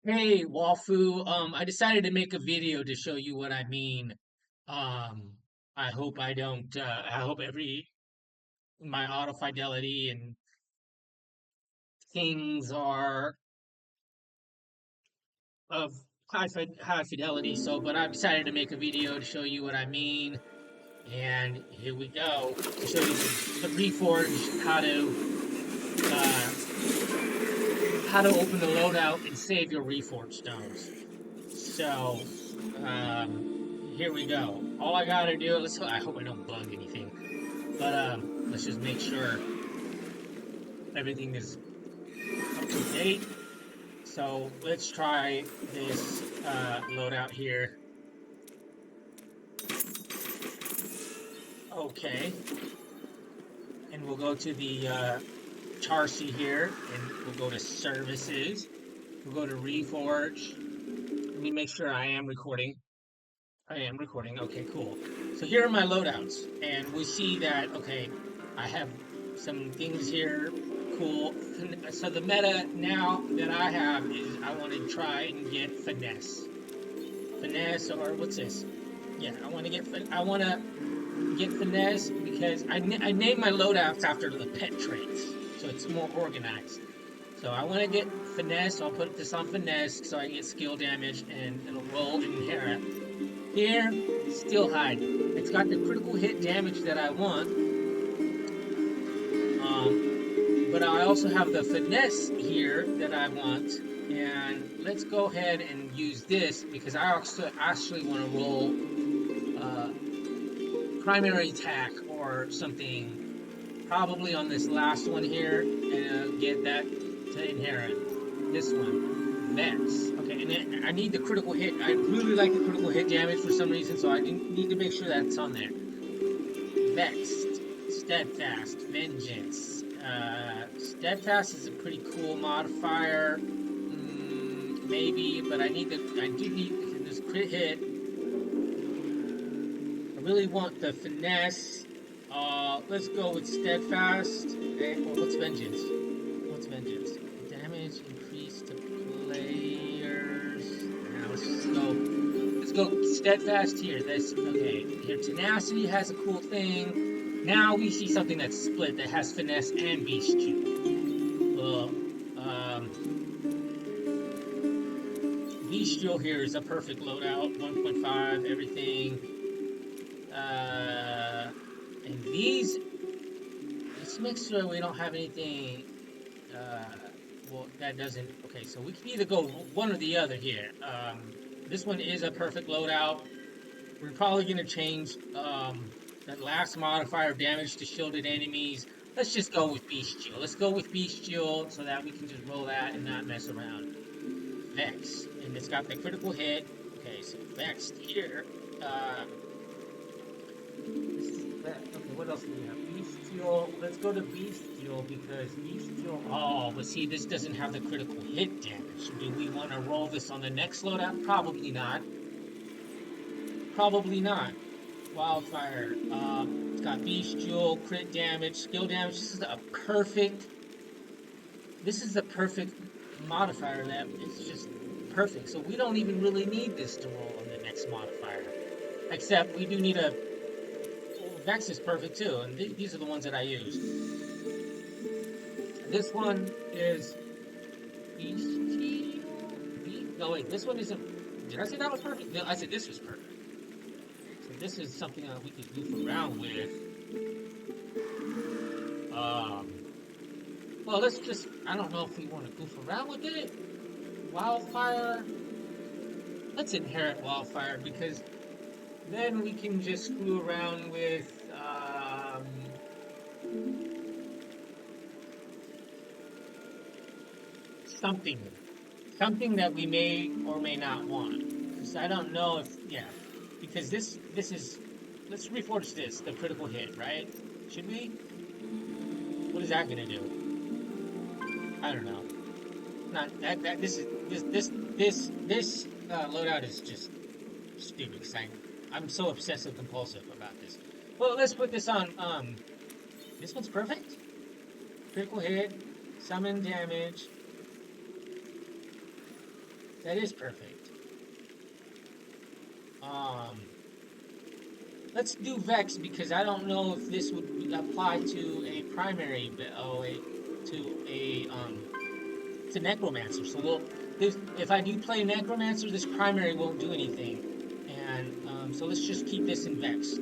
Hey, Wafu. I decided to make a video to show you what I mean. Um, I hope I don't, I hope my auto fidelity and things are of high fidelity. But I've decided to make a video to show you what I mean. And here we go to show you the reforge, how to open the loadout and save your reforge stones. So, here we go. All I gotta do, I hope I don't bug anything, but let's just make sure everything is up to date. So let's try this loadout here. Okay, and we'll go to the Charcy here, and we'll go to services. We'll go to reforge. Let me make sure I am recording. I am recording. Okay, cool. So here are my loadouts, and we see that, okay, I have some things here. Cool. So the meta now that I have is I want to try and get finesse. Finesse, or what's this? Yeah, I want to get finesse because I name my loadouts after the pet traits, so it's more organized. So I want to get finesse. So I'll put this on finesse so I can get skill damage and it'll roll and inherit. Here, steel hide. It's got the critical hit damage that I want. But I also have the finesse here that I want. And let's go ahead and use this because I actually want to roll uh, primary attack or something, probably on this last one here, and get that to inherit. This one, Vex. Okay, and then I need the critical hit. I really like the critical hit damage for some reason, so I need to make sure that's on there. Vexed, Steadfast, Vengeance. Steadfast is a pretty cool modifier, maybe, but I do need this crit hit. I really want the finesse. Let's go with Steadfast. Okay, well, what's Vengeance? What's Vengeance? Damage increased to players. Now let's just go. Let's go Steadfast here. This okay. Here, Tenacity has a cool thing. Now we see something that's split that has finesse and bestial. Well, bestial here is a perfect loadout. 1.5, everything. Uh, and these. Let's make sure we don't have anything. Uh, well, that doesn't. Okay, so we can either go one or the other here. This one is a perfect loadout. We're probably going to change that last modifier of damage to shielded enemies. Let's just go with Bestial. Let's go with Bestial so that we can just roll that and not mess around. Vex. And it's got the critical hit. Okay, so Vex here. Okay, what else do we have? Bestial. Let's go to Bestial because Bestial. Oh, but see, this doesn't have the critical hit damage. Do we want to roll this on the next loadout? Probably not. Probably not. Wildfire. It's got bestial, crit damage, skill damage. This is the perfect modifier that it's just perfect. So we don't even really need this to roll on the next modifier. Except we do need a, Vex is perfect too, and these are the ones that I use. This one is bestial. No wait, this one isn't. Did I say that was perfect? No, I said this was perfect. So this is something that we could goof around with. Um, well, let's just, I don't know if we want to goof around with it. Wildfire. Let's inherit Wildfire because then we can just screw around with something. Something that we may or may not want. Because I don't know if, yeah. Because this is, let's reforge this, the critical hit, right? Should we? What is that gonna do? I don't know. Not that this loadout is just stupid. Cause I'm so obsessive compulsive about this. Well, let's put this on. This one's perfect. Critical hit, summon damage. That is perfect. Um, let's do Vex because I don't know if this would apply to a primary, to Necromancer. So if I do play Necromancer, this primary won't do anything. And so let's just keep this in Vexed.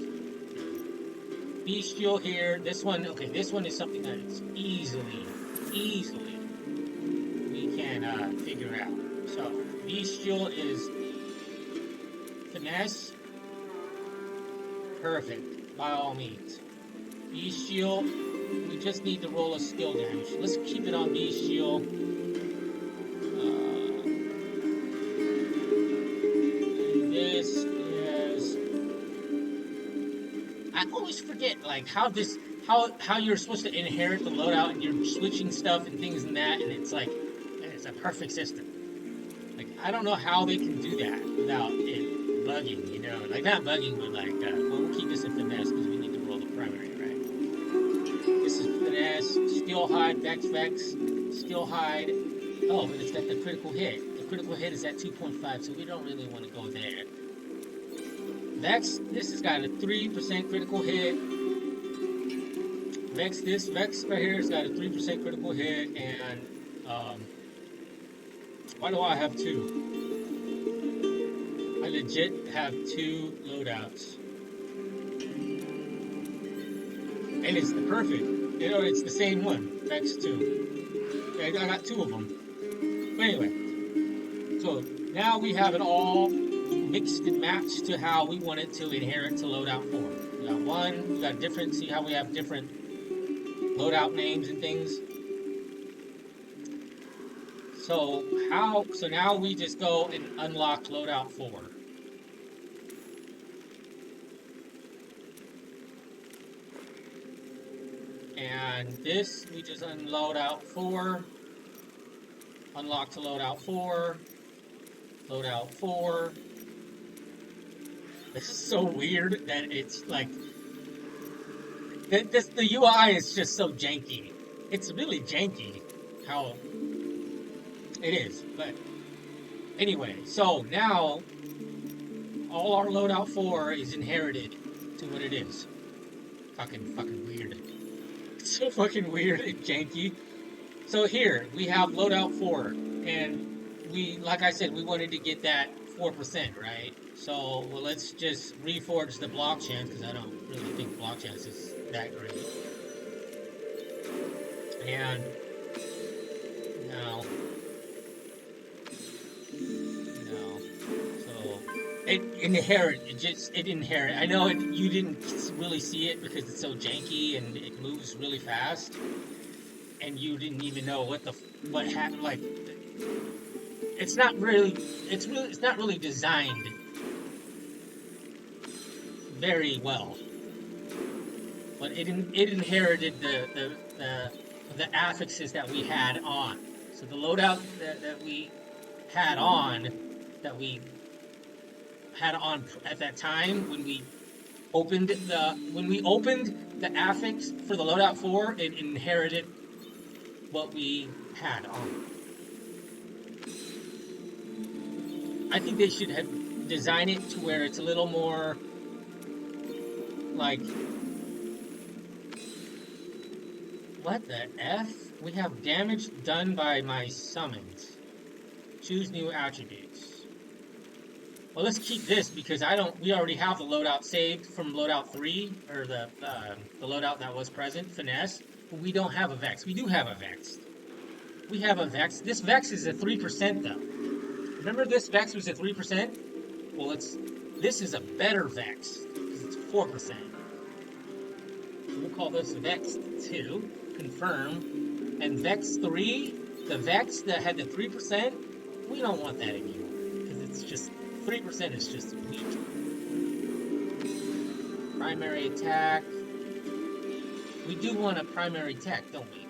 Bestial here. This one, okay, this one is something that it's easily we can figure out. So Bestial is finesse, perfect by all means. Bestial, we just need to roll a skill damage. Let's keep it on Bestial. And this is, I always forget like how you're supposed to inherit the loadout and you're switching stuff and things and that, and it's like it's a perfect system. Like I don't know how they can do that without it bugging, you know, like not bugging, but like well, we'll keep this in finesse because we need to roll the primary, right? This is finesse, skill hide, vex, skill hide. Oh, but it's got the critical hit. The critical hit is at 2.5, so we don't really want to go there. Vex, this has got a 3% critical hit. Vex right here has got a 3% critical hit, and why do I have two? I legit have two loadouts. And it's the perfect, you know, it's the same one, Vex 2. I got two of them. But anyway, so now we have it all mixed and matched to how we want it to inherit to loadout 4. We got one, we got different, see how we have different loadout names and things. So now we just go and unlock loadout 4. And this, we just unload out 4, unlock to loadout 4, loadout 4. This is so weird that it's like, the UI is just so janky. It's really janky how it is, but anyway, so now all our loadout 4 is inherited to what it is. Fucking weird. It's so fucking weird and janky. So here, we have loadout 4, and we, like I said, we wanted to get that 4%, right? So, well, let's just reforge the block chance, because I don't really think block chance is that great. And now, so it inherit. I know you didn't really see it because it's so janky and it moves really fast, and you didn't even know what happened. Like, it's not really designed very well, but it inherited the affixes that we had on. So the loadout that we had on at that time when we opened the affix for the loadout 4, it inherited what we had on. I think they should have designed it to where it's a little more like, what the F? We have damage done by my summons. Choose new attributes. Well, let's keep this because we already have the loadout saved from loadout 3, or the loadout that was present, finesse, but we don't have a Vex. We do have a Vex. We have a Vex. This Vex is a 3% though. Remember this Vex was a 3%? Well, this is a better Vex because it's 4%. So we'll call this Vex 2, confirm, and Vex 3, the Vex that had the 3%, we don't want that anymore because it's just 3% is just weak. Primary attack. We do want a primary attack, don't we?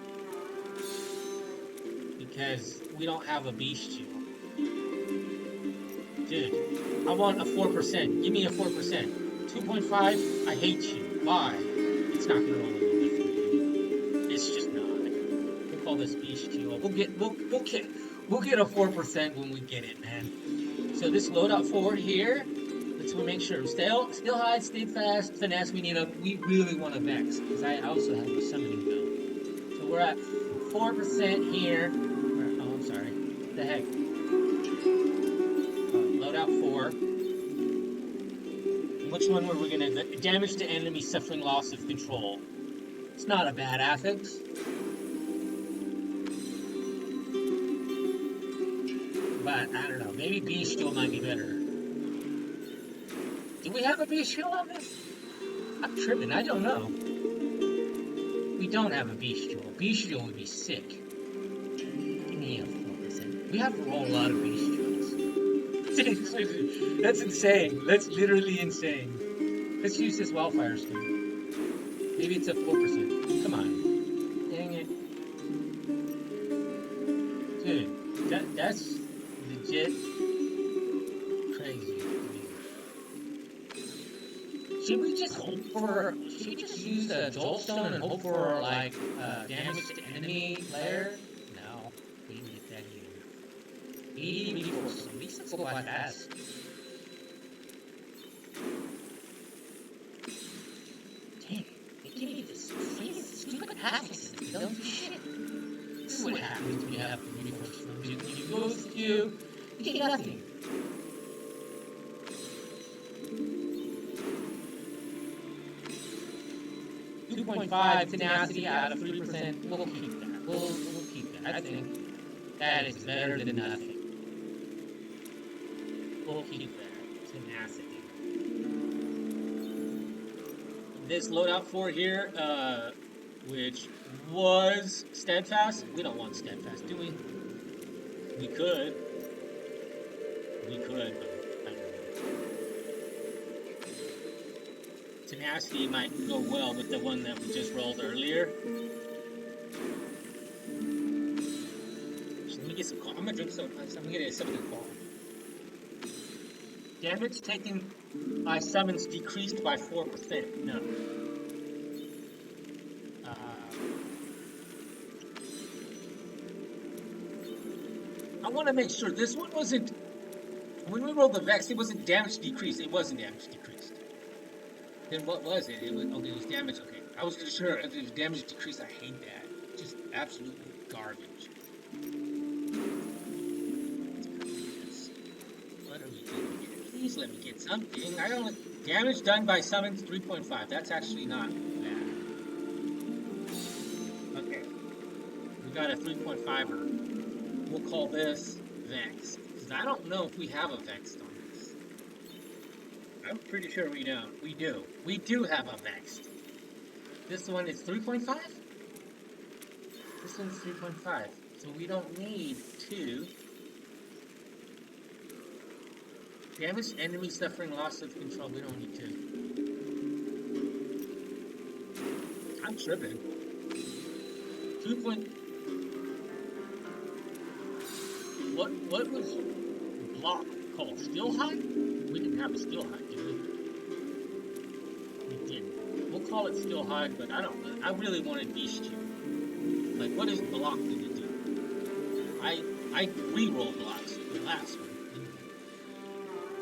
Because we don't have a bestial. Dude, I want a 4%. Give me a 4%. 2.5, I hate you. Why? It's not gonna roll a little bit for you. It's just not. We'll call this bestial. We'll get a 4% when we get it, man. So this loadout 4 here, let's make sure. Still high, stay fast, finesse. We really want a Vex because I also have a summoning build. So we're at 4% here. Oh, I'm sorry. What the heck? Loadout 4. Which one were we gonna damage to enemy suffering loss of control? It's not a bad affix. But I don't know. Maybe bestial might be better. Do we have a bestial on this? I'm tripping. I don't know. We don't have a bestial. Bestial would be sick. Give me a 4%. We have to roll a lot of bestials. That's insane. That's literally insane. Let's use this wildfire stone. Maybe it's a 4%. Come on. Dang it. Dude, that's legit crazy. Should we just hope for? Should we just use the jolt stone and hope for like damage to enemy player? No, we need to get that here. 80 before some. These things go by fast. Dang, they give me this crazy stupid affixes. They don't do shit. This is what happens when you have recourse stones. When you go skew, you get nothing. 2.5 tenacity out of 3%. We'll keep that. We'll keep that. I think that is better than nothing. We'll keep that tenacity. This loadout 4 here, which was steadfast. We don't want steadfast, do we? We could. We could, but I don't know. Tenacity might go well with the one that we just rolled earlier. So let me get some coffee. I'm gonna drink some. I'm gonna get something to coffee. Damage taken by summons decreased by 4%. No. I want to make sure this one wasn't. When we rolled the Vex, it wasn't damage decreased. It wasn't damage decreased. Then what was it? It was okay. It was damage. Okay, I wasn't sure if it was damage decreased. I hate that. Just absolutely garbage. What are we doing here? Please let me get something. I don't. Damage done by summons 3.5. That's actually not bad. Okay, we got a 3.5er. We'll call this Vex. Because I don't know if we have a Vex on this. I'm pretty sure we don't. We do. We do have a Vex. This one is 3.5? This one's 3.5. So we don't need 2. Damage enemy suffering loss of control. We don't need 2. I'm tripping. 2. What was block called? Still high? We didn't have a still high, did we? We didn't. We'll call it still high, but I don't know. I really wanted bestial. Like, what is block gonna do? I re-roll blocks the last one.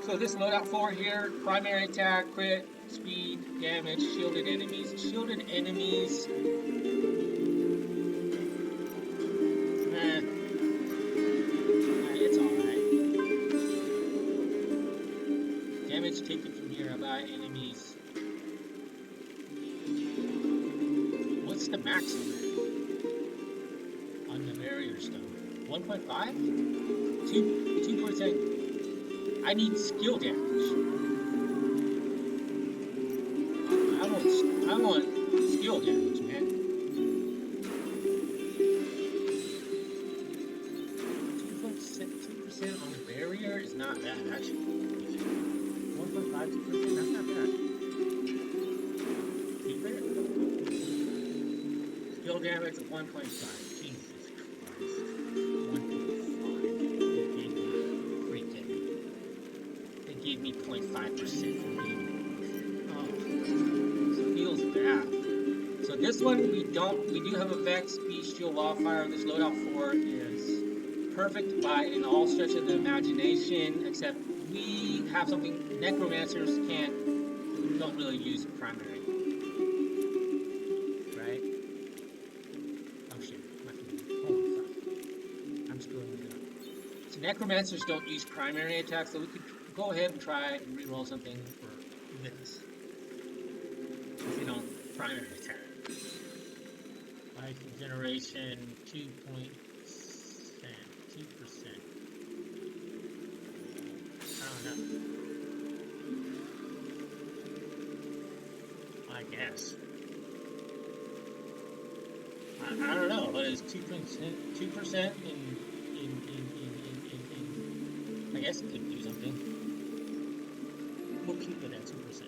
So this loadout 4 here, primary attack, crit, speed, damage, shielded enemies. Shielded enemies. It's alright. Damage taken from nearby enemies. What's the max on that? On the barrier stone? 1.5? 2%. I need skill damage. I want skill damage, man. 2% on the barrier is not bad, actually. 1.5, 2%, that's not bad. Keep it. Skill damage of 1.5. Jesus Christ. 1.5. They gave me 0.5% for being. Oh, this feels bad. So this one we do have a Vex, Bestial, Wildfire. This loadout 4 is perfect by in all stretch of the imagination, except we have something necromancers don't really use primary, right? Oh shit, my finger. Holy fuck. I'm screwing it up. So necromancers don't use primary attacks, so we could go ahead and try and reroll something for this. Since they don't primary attack. Life regeneration 2%. 2%. I don't know. I guess. I don't know, but it's 2% I guess it could do something. We'll keep it at 2%.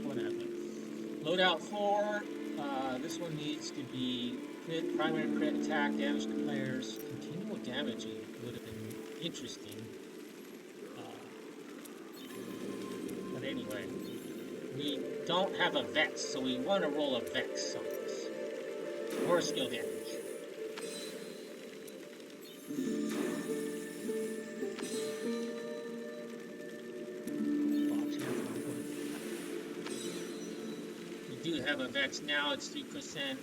Whatever. Loadout 4. This one needs to be primary crit attack damage to players. Continual damaging would have been interesting. But anyway, we don't have a Vex, so we want to roll a Vex on this. Or a skill damage. We do have a Vex now, it's 3%.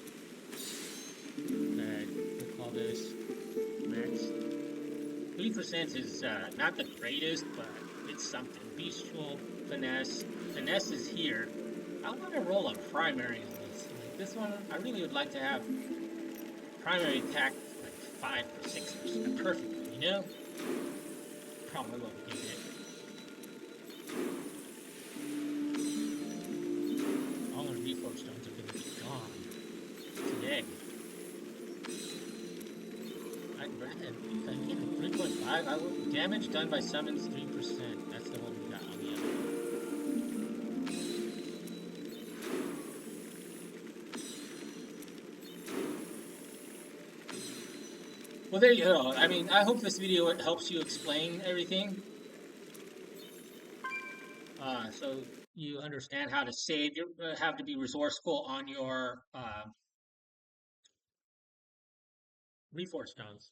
We'll call this Vex. 3% is not the greatest, but it's something. Bestial, finesse. Finesse is here. I want to roll a primary on this. Like this one, I really would like to have primary attack like 5 or 6% perfectly, you know? Probably what we can get. All our reforge stones are going to be gone today. If I get a 3.5, I will damage done by summons 3%. That's the one we got on the other one. Well, there you go. I mean, I hope this video helps you explain everything. So you understand how to save. You have to be resourceful on your reforge stones.